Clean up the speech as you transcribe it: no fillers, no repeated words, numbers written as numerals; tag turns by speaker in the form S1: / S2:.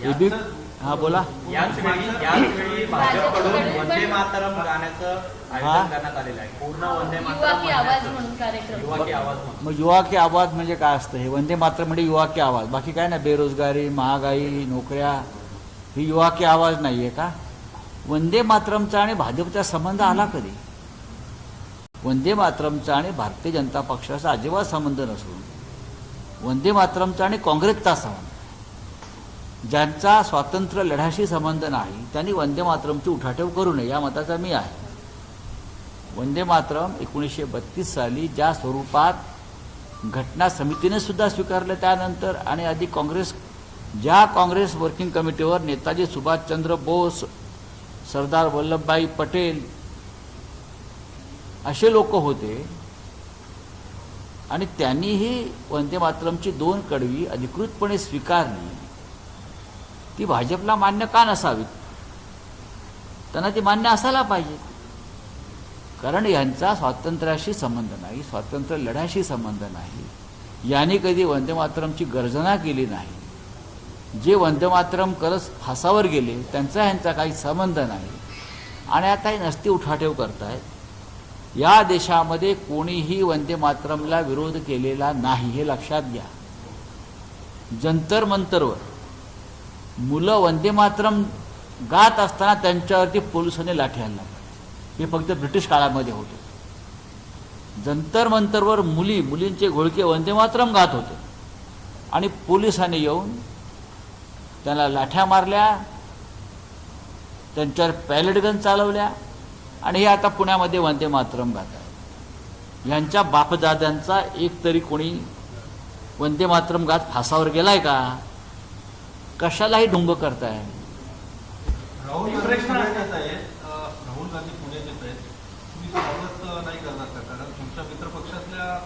S1: AB हा बोला.
S2: याच वेळी भाजपकडून वंदे मातरम गाण्याचं आयोजन करण्यात आलेलं आहे. पूर्ण वंदे
S3: युवा की आवाज
S2: मातरम
S3: म्हणून कार्यक्रम.
S2: युवा की आवाज म्हणून.
S1: मग युवा की आवाज म्हणजे काय असतं? हे वंदे मातरम म्हणजे युवा की आवाज, बाकी काय ना, बेरोजगारी, महागाई, नोकऱ्या, ही युवा की आवाज नाही आहे का? वंदे मातरमचा आणि भाजपचा संबंध आला कधी? वंदे मातरमचा आणि भारतीय जनता पक्षाचा अजिबात संबंध नसून वंदे मातरमचा आणि काँग्रेसचा संबंध. ज्यांचा स्वातंत्र्य लढ्याशी संबंध नाही त्यांनी वंदे मातरमची उठाठेव करू नये या मताचा मी आहे. वंदे मातरम 1932 साली ज्या स्वरूपात घटना समितीने सुद्धा स्वीकारलं, त्यानंतर आणि आधी काँग्रेस वर्किंग कमिटीवर नेताजी सुभाषचंद्र बोस, सरदार वल्लभभाई पटेल असे लोक होते आणि त्यांनीही वंदे मातरमची 2 कडवी अधिकृतपणे स्वीकारली. ती भाजपला मान्य का नसावीत? त्यांना ती मान्य असायला पाहिजे, कारण यांचा स्वातंत्र्याशी संबंध नाही, स्वातंत्र्य लढ्याशी संबंध नाही. यांनी कधी वंदे मातरमची गर्जना केली नाही. जे वंदे मातरम करत फासावर गेले त्यांचा ह्यांचा काही संबंध नाही आणि आता हे नसती उठाठेव करतायत. या देशामध्ये कोणीही वंदे मातरमला विरोध केलेला नाही, हे लक्षात घ्या. जंतर मंतरवर मुलं वंदे मातरम गात असताना त्यांच्यावरती पोलिसांनी लाठी हल्ला केला. हे फक्त ब्रिटिश काळामध्ये होते. जंतर मंतरवर मुलींचे घोळके वंदे मातरम गात होते आणि पोलिसांनी येऊन त्यांना लाठ्या मारल्या, त्यांच्यावर पॅलेट गन चालवल्या आणि हे आता पुण्यामध्ये वंदे मातरम गात आहे. यांच्या बापदाद्यांचा एक तरी कोणी वंदे मातरम गात फासावर गेलाय का? कशालाही ढुंग करताय.
S4: राहुल गांधी पुण्यात येत आहेत, तुम्ही स्वागत नाही करणार का? कारण तुमच्या मित्रपक्षातल्या